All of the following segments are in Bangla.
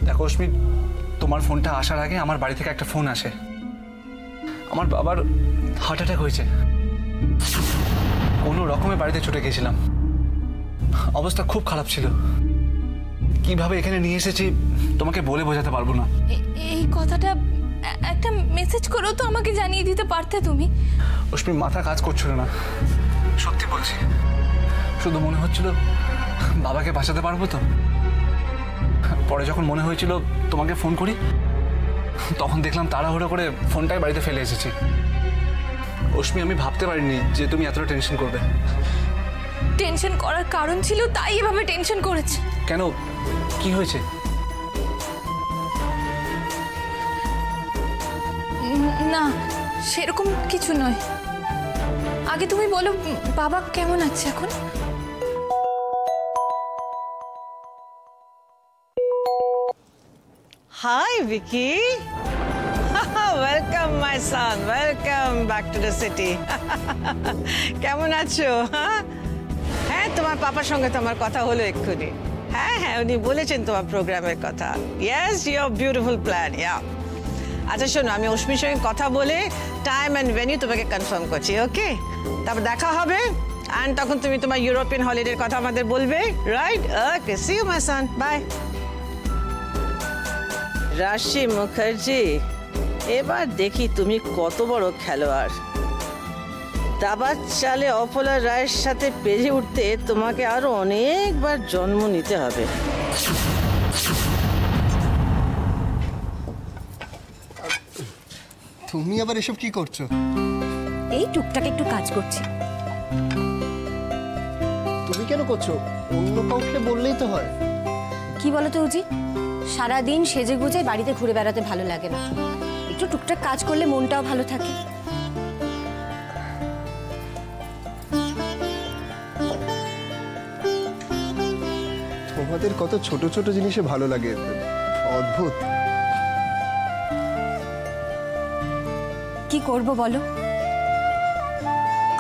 দেখো অশ্মি, তোমার ফোনটা আসার আগে আমার বাড়ি থেকে একটা ফোন আসে। আমার বাবার হার্ট অ্যাটাক হয়েছে। কোনো রকমে বাড়িতে ছুটে গেছিলাম, অবস্থা খুব খারাপ ছিল। কিভাবে এখানে নিয়ে এসেছি তোমাকে বলে বোঝাতে পারবো না। এই কথাটা একটা মেসেজ করেও তো আমাকে জানিয়ে দিতে পারতে তুমি। অশ্মি, মাথা কাজ করছিল না, সত্যি বলছি। শুধু মনে হচ্ছিল বাবাকে বাঁচাতে পারবো তো। পরে যখন মনে হয়েছিল তোমাকে ফোন করি, তখন দেখলাম তাড়াহুড়ো করে ফোনটাই বাড়িতে ফেলে এসেছি। অশ্মি, আমি ভাবতে পারিনি যে তুমি এতটা টেনশন করবে। টেনশন করার কারণ ছিল, তাই এভাবে টেনশন করেছে। কেন, কি হয়েছে? না, সেরকম কিছু নয়। আগে তুমি বলো, বাবা কেমন আছে এখন? Hi, Vicky. Welcome, my son. Welcome back to the city. কেমন আছো? হ্যাঁ, তোমার পাপার সঙ্গে তোমার কথা হলো এক্ষুনি। হ্যাঁ, উনি বলেছেন তোমার প্রোগ্রামের কথা। Yes, your beautiful plan. Yeah. আচ্ছা শোনো, আমি অশ্মির সঙ্গে কথা বলে টাইম অ্যান্ড ভেন্যু তোমাকে কনফার্ম করছি, ওকে? তারপর দেখা হবে, অ্যান্ড তখন তুমি তোমার ইউরোপিয়ান হলিডের কথা আমাদের বলবে, right? Okay, see you my son, bye. Rashi Mukherjee, এবার দেখি তুমি কত বড় খেলোয়াড়। দাবার চালে অপলা রায়ের সাথে পেরে উঠতে তোমাকে আরো অনেকবার জন্ম নিতে হবে। তুমি আবার এসব কি করছো? এই টুকটাক একটু কাজ করছি। তুমি কেন করছো? অন্য কাউকে বললেই তো হয়। কি বলো তো উজি, সারাদিন সেজে গুজে বাড়িতে ঘুরে বেড়াতে ভালো লাগে না। একটু টুকটাক কাজ করলে মনটাও ভালো থাকে। তোমাদের কত ছোট ছোট জিনিসে ভালো লাগে, অদ্ভুত। কি করব বলো,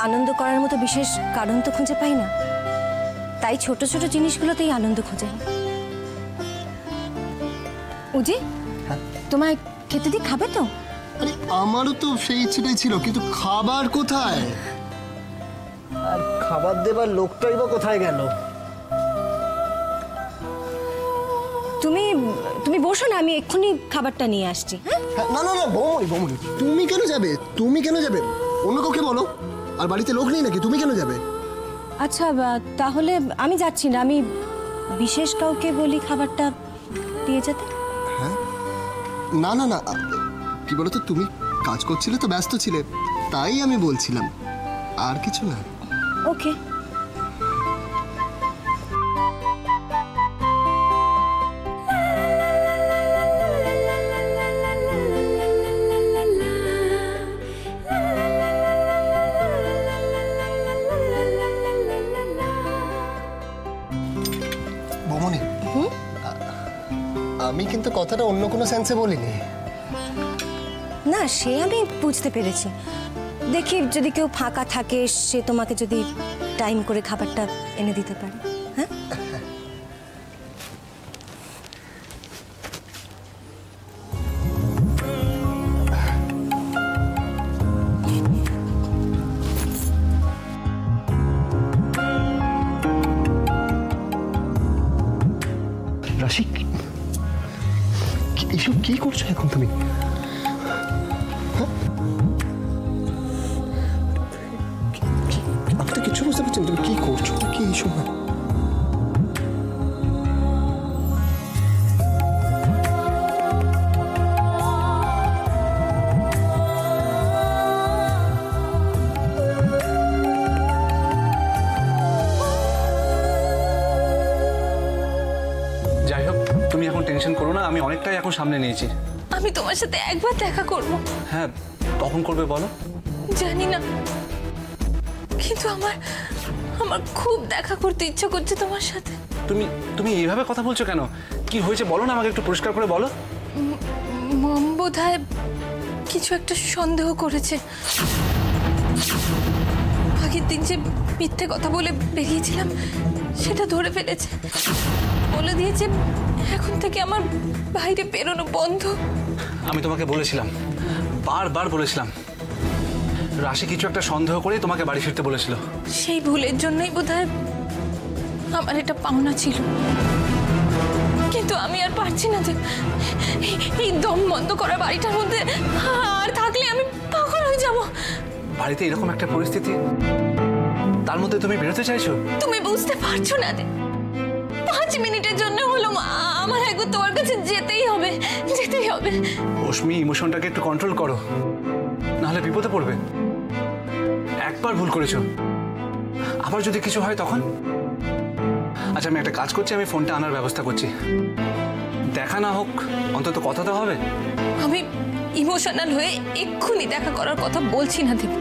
আনন্দ করার মতো বিশেষ কারণ তো খুঁজে পাই না, তাই ছোট ছোট জিনিসগুলোতেই আনন্দ খুঁজে। উজি, তোমায় খেতে দি, খাবে তো? আরে আমারও তো সেই ইচ্ছেটাই ছিল, কিন্তু খাবার কোথায়? আর খাবার দেবার লোকটাই বা কোথায় গেল? তুমি বসো না, আমি এক্ষুনি খাবারটা নিয়ে আসছি। না না না, বৌমনি, তুমি কেন যাবে? তুমি কেন যাবে? অন্য কাউকে বলো। আর বাড়িতে লোক নেই নাকি? তুমি কেন যাবে? আচ্ছা, তাহলে আমি যাচ্ছি না, আমি বিশেষ কাউকে বলি খাবারটা দিয়ে যেতে। হ্যাঁ, না না না, কি বলো তো, তুমি কাজ করছিলে তো, ব্যস্ত ছিলে, তাই আমি বলছিলাম, আর কিছু না। ওকে। বৌমনি, আমি কিন্তু কথাটা অন্য কোনো সেন্সে বলিনি। না, সে আমি বুঝতে পেরেছি। দেখি যদি কেউ ফাঁকা থাকে, সে তোমাকে যদি টাইম করে খাবারটা এনে দিতে পারে। হ্যাঁ, রাশি, এসব কি করছো এখন তুমি? আমি তো কিছু বুঝতে পারছি না, তুমি কি করছো, কি এই সময়? যাই হোক, তুমি এখন টেনশন করো না, আমি অনেকটাই এখন সামনে নিয়েছি। আমি তোমার সাথে একবার দেখা করব। হ্যাঁ, কখন করবে বলো? জানি না, কিন্তু আমার খুব দেখা করতে ইচ্ছা করছে তোমার সাথে। তুমি এইভাবে কথা বলছো কেন? কি হয়েছে বলো না, আমাকে একটু পরিষ্কার করে বলো। মম বোধহয় কিছু একটা সন্দেহ করেছে। আগে সেদিন যে মিথ্যে কথা বলে বেরিয়েছিলাম সেটা ধরে ফেলেছে। বলে দিয়েছে এখন থেকে আমার বাইরে বেরোনো বন্ধ। আমি তোমাকে বলেছিলাম, বারবার বলেছিলাম, রাশি কিছু একটা সন্দেহ করে তোমাকে বাড়ি ফিরতে বলেছিল। সেই ভুলের জন্যই বোধহয় আমার এটা পাওনা ছিল। কিন্তু আমি আর পারছি না যে এই দম বন্ধ করা বাড়িটার মধ্যে আর থাকলে আমি পাগল হয়ে যাব। বাড়িতে এরকম একটা পরিস্থিতি, তার মধ্যে তুমি বেরোতে চাইছো? তুমি বুঝতে পারছো না যে 5 মিনিটের জন্য হলো আমার একবার তোমার কাছে যেতেই হবে, যেতেই হবে। অশ্মি, ইমোশনটাকে একটু কন্ট্রোল করো, নাহলে বিপদে পড়বে। একবার ভুল করেছো, আবার যদি কিছু হয় তখন? আচ্ছা, আমি একটা কাজ করছি, আমি ফোনটা আনার ব্যবস্থা করছি। দেখা না হোক, অন্তত কথা তো হবে। আমি ইমোশনাল হয়ে এক্ষুনি দেখা করার কথা বলছি না দেব,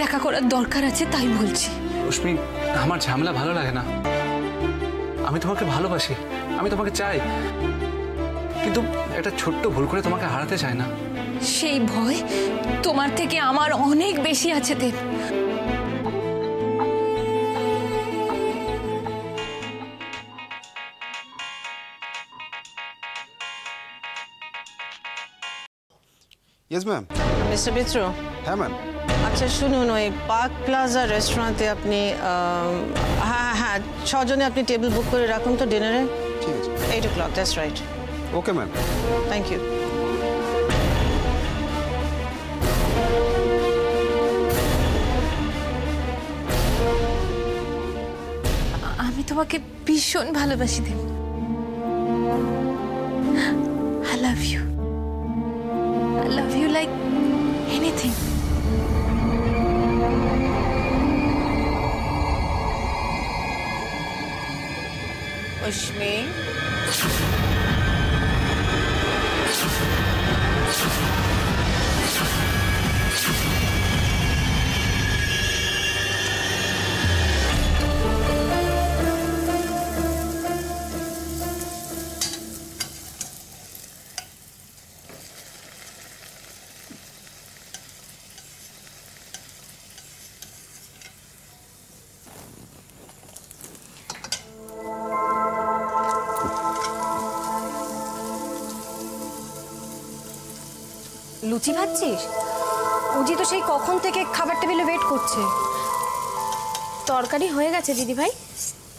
দেখা করার দরকার আছে তাই বলছি। অশ্মি, আমার ঝামেলা ভালো লাগে না। আমি তোমাকে ভালোবাসি, আমি তোমাকে চাই, কিন্তু একটা ছোট্ট ভুল করে তোমাকে হারাতে চাই না। সেই ভয় তোমার থেকে আমার অনেক বেশি আছে দেব। Yes ma'am. মিস্টার মিত্র, হ্যাঁ ম্যাম। আচ্ছা শুনুন, ওই পার্ক প্লাজা রেস্টুরেন্টে আপনি হ্যাঁ হ্যাঁ 6 জনে আপনি টেবিল বুক করে রাখুন তো ডিনারে। ঠিক আছে। 8 o'clock, that's right. Okay ma'am. Thank you. আমি তোমাকে ভীষণ ভালোবাসি দেব। I love you. I love you like anything. Ashmi, লুচি ভাজছিস? উজি তো সেই কখন থেকে খাবার টেবিলে ওয়েট করছে। তরকারি হয়ে গেছে দিদিভাই,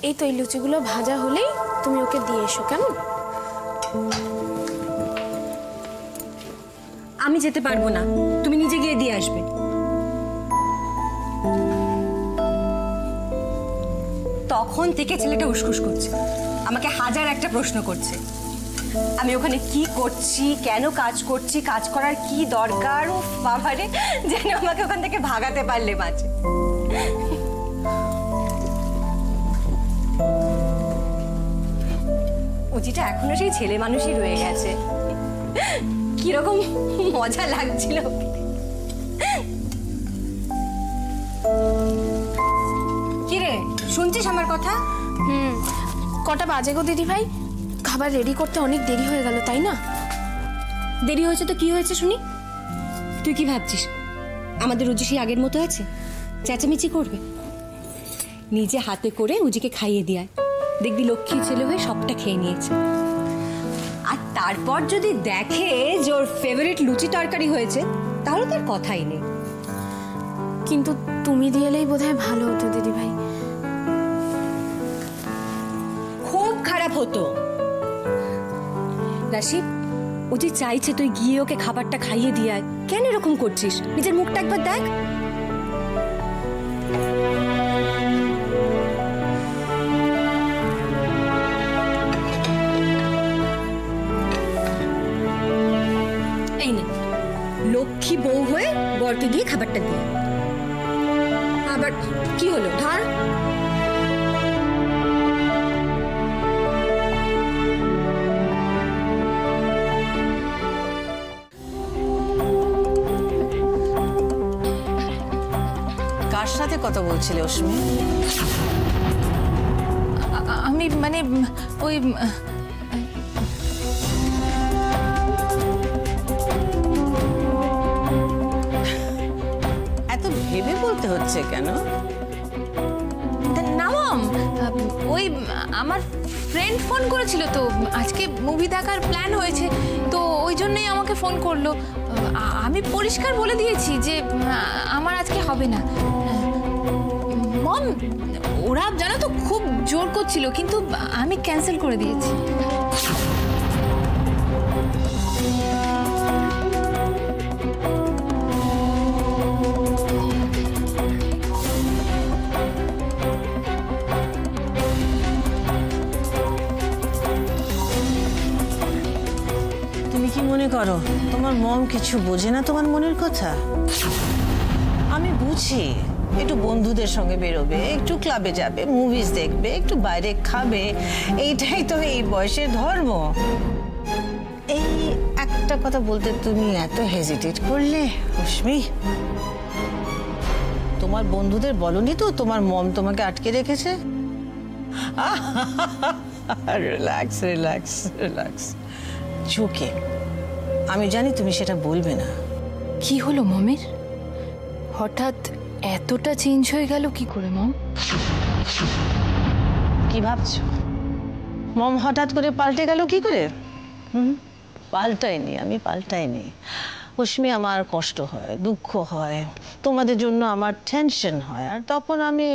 এই তো এই লুচিগুলো ভাজা হলেই তুমি ওকে দিয়ে এসো, কেমন? আমি যেতে পারবো না, তুমি নিজে গিয়ে দিয়ে আসবে। তখন থেকে ছেলেটা উসকুস করছে, আমাকে হাজার একটা প্রশ্ন করছে। আমি ওখানে কি করছি, কেন কাজ করছি, কাজ করার কি দরকার। ও বাবারে, যেন আমাকে ওখান থেকে ভাগাতে পারলে মাঝে। উচিটা এখনো সেই ছেলে মানুষই রয়ে গেছে। কিরকম মজা লাগছিল। কিরে, শুনছিস আমার কথা? কটা বাজে গো দিদিভাই? খাবার রেডি করতে অনেক দেরি হয়ে গেল, তাই না? দেরি হয়েছে তো কি হয়েছে শুনি? তুই কি ভাবছিস আমাদের উজি সেই আগের মতো আছে, চেঁচামেচি করবে? নিজে হাতে করে উজিকে খাইয়ে দিয়ায়, দেখবি লক্ষ্মী ছেলে হয়ে সবটা খেয়ে নিয়েছে। আর তারপর যদি দেখে যে ওর ফেভারিট লুচি তরকারি হয়েছে, তাহলে তার কথাই নেই। কিন্তু তুমি দিয়ে এলেই বোধহয় ভালো হতো দিদিভাই। খুব খারাপ হতো। রাশি, উজি চাইছে তুই গিয়ে ওকে খাবারটা খাইয়ে দিয়ে আয়। কেন এরকম করছিস? নিজের মুখটা একবার দেখ। এই নে, লক্ষ্মী বউ হয়ে বরকে গিয়ে খাবারটা দিয়ে। আবার কি হলো? ধর। কার সাথে কথা বলছিলে অশ্মি? আমি মানে ওই এত ভেবে বলতে হচ্ছে কেন? না মম, ওই আমার ফ্রেন্ড ফোন করেছিল তো আজকে মুভি দেখার প্ল্যান হয়েছে, তো ওই জন্যই আমাকে ফোন করলো। আমি পরিষ্কার বলে দিয়েছি যে আমার আজকে হবে না। মম, ওরা জানো তো খুব জোর করছিল, কিন্তু আমি ক্যান্সেল করে দিয়েছি। তুমি কি মনে করো তোমার মম কিছু বোঝে না তোমার মনের কথা? আমি বুঝি, একটু বন্ধুদের সঙ্গে বেরোবে, একটু ক্লাবে যাবে, মুভিজ দেখবে, একটু বাইরে খাবে, এইটাই তো এই বয়সের ধর্ম। এই একটা কথা বলতে তুমি এত হেজিটেট করলে রশ্মি? তোমার বন্ধুদের বলনি তো তোমার মম তোমাকে আটকে রেখেছে? Relax relax relax. চোখে আমি জানি তুমি সেটা বলবে না। কি হলো মমের? হঠাৎ এতটা চেঞ্জ হয়ে গেল কি করে মম? কি ভাবছো? মম হঠাৎ করে পাল্টে গেল কি করে? পাল্টাইনি, আমি পাল্টাইনি। রশ্মি, আমার কষ্ট হয়, দুঃখ হয়, তোমাদের জন্য আমার টেনশন হয়, আর তখন আমি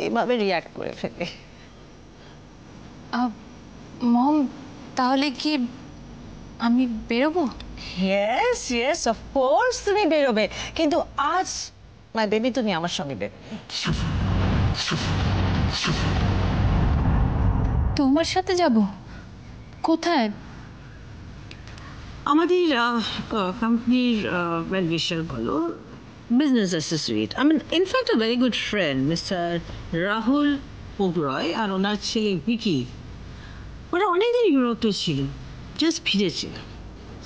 এইভাবে রিয়াক্ট করে ফেলি। মম, তাহলে কি আমি বেরোবো? ইয়েস ইয়েস, অফকোর্স তুমি বেরোবে, কিন্তু আজ মাই বেবি তুমি আমার সঙ্গে বেরোবে। তোমার সাথে যাব? কোথায়? আমাদের কোম্পানির ওয়েল উইশার বলো, business associate, I mean in fact a very good friend, mister Rahul Oberoi আর ওনার ছেলে ভিকি, ওরা অনেকদিন ইউরোপে ছিল, জাস্ট ফিরেছে।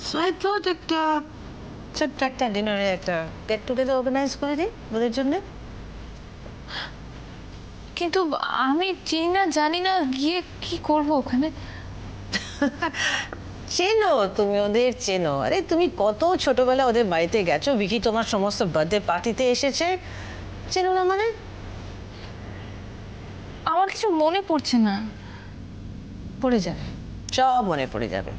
সো আই থট একটা ছোট্ট একটা ডিনারে একটা গেট টুগেদার অর্গানাইজ করে দিই ওদের জন্য। কিন্তু আমি চিনি না, জানি না, গিয়ে কি করব ওখানে? চেনো, তুমি ওদের চেনো। আরে তুমি কত ছোটবেলা ওদের বাড়িতে গেছো, ভিকি তোমার সমস্ত বার্থডে পার্টিতে এসেছে, চেনো না মানে? আমার কিছু মনে পড়ছে না। পড়ে যাবে, সব মনে পড়ে যাবে।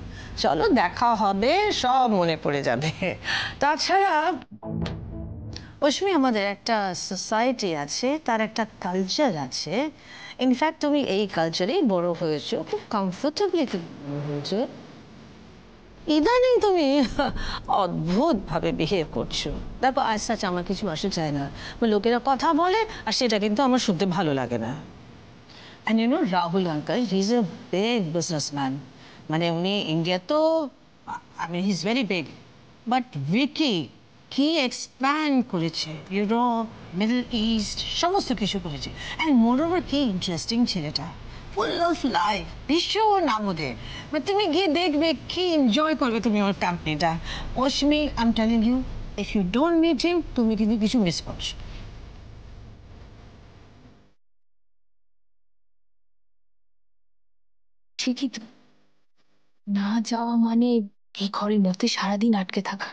চলো দেখা হবে, সব মনে পড়ে যাবে। তাছাড়া রশ্মি, আমাদের একটা সোসাইটি আছে, তার একটা কালচার আছে। ইনফ্যাক্ট তুমি এই কালচারেই বড় হয়েছো, খুব কমফোর্টেবলি হয়েছো। ইদানিং তুমি অদ্ভুতভাবে বিহেভ করছো। তারপর আজ সাচ আমার কিছু আসে চায় না, লোকেরা কথা বলে আর সেটা কিন্তু আমার শুনতে ভালো লাগে না। And you know Rahul uncle, he's a big businessman. মানে উনি ইন্ডিয়া তো, I mean he's very big. But Vicky, কি এক্সপ্যান্ড করেছে, ইউরোপ, মিডল ইস্ট, সমস্ত কিছু করেছে। অ্যান্ড মোরওভার কি ইন্টারেস্টিং ছেলেটা, ফুল অফ লাইফ, ভীষণ আমোদের। মানে তুমি গিয়ে দেখবে কি এনজয় করবে তুমি ওর কোম্পানিটা। Rashmi, I am telling you, if you don't meet him, তুমি কিন্তু কিছু মিস করছো। ঠিকই তো, না যাওয়া মানে এই ঘরের মধ্যে সারাদিন আটকে থাকা।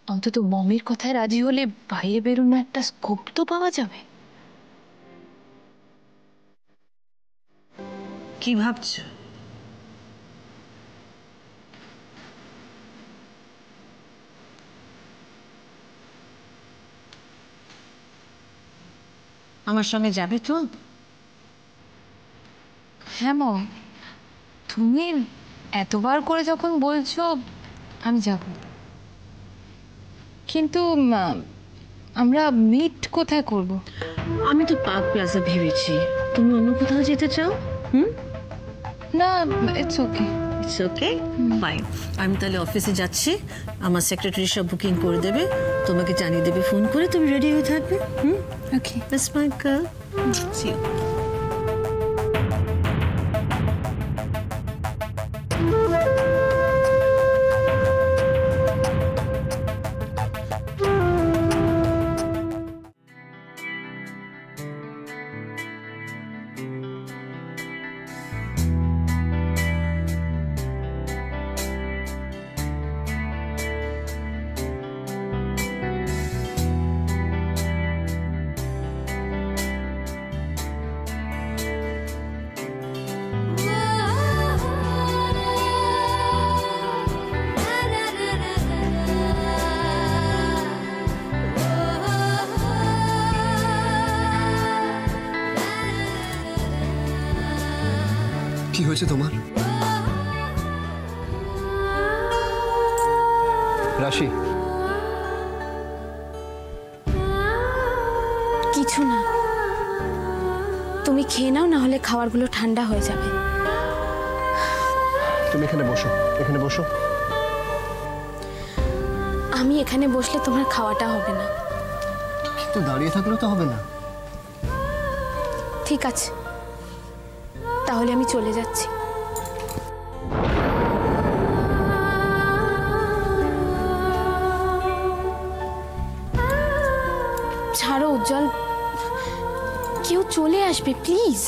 অন্তত মমের কথায় রাজি হলে বাইরে বেরোনো একটা স্কোপ তো পাওয়া যাবে। কি ভাবছো? আমার সঙ্গে যাবে তো? হ্যাঁ মম, তুমি এতবার করে যখন বলছো আমি যাব, কিন্তু আমরা মিট কোথায় করব? আমি তো পার্ক প্লাজা ভেবেছি, তুমি অন্য কোথাও যেতে চাও? না, it's okay. It's okay, fine. আমি তাহলে অফিসে যাচ্ছি, আমার সেক্রেটারি সব বুকিং করে দেবে, তোমাকে জানিয়ে দেবে ফোন করে, তুমি রেডি হয়ে থাকবে। Okay, that's my girl, see you. কি হয়েছে তোমার? রাশি, কিছু না, তুমি খেয়ে নাও, না হলে খাবারগুলো ঠান্ডা হয়ে যাবে। তুমি এখানে বসো, এখানে বসো। আমি এখানে বসলে তোমার খাওয়াটা হবে না। কিন্তু দাঁড়িয়ে থাকলেও তো হবে না। ঠিক আছে, তাহলে আমি চলে যাচ্ছি। ছাড়ো উজ্জ্বল, কেউ চলে আসবে প্লিজ।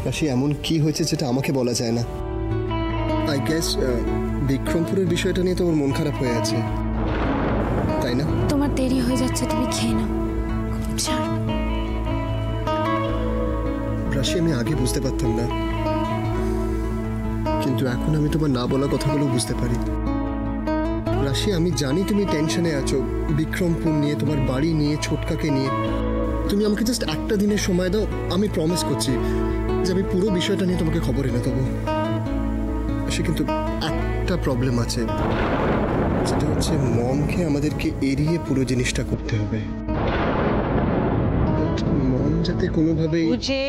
রাশি, এমন কি হয়েছে যেটা আমাকে বলা যায় না? আই গেস বিক্রমপুরের বিষয়টা নিয়ে তোমার মন খারাপ হয়ে আছে, তাই না? তোমার দেরি হয়ে যাচ্ছে, তুমি খেয়ে নাও। ছাড়। রাশি, আমি আগে বুঝতে পারতাম না, কিন্তু এখন আমি তোমার না বলা কথাগুলো বুঝতে পারি। রাশি, আমি জানি তুমি টেনশনে আছো বিক্রমপুর নিয়ে, তোমার বাড়ি নিয়ে, ছোটকাকে নিয়ে। তুমি আমাকে জাস্ট একটা দিনের সময় দাও, আমি প্রমিস করছি যে আমি পুরো বিষয়টা নিয়ে তোমাকে খবর এনে দেবো। সে কিন্তু একটা প্রবলেম আছে, সেটা হচ্ছে মমকে আমাদেরকে এড়িয়ে পুরো জিনিসটা করতে হবে। মম যাতে কোনোভাবেই বুঝি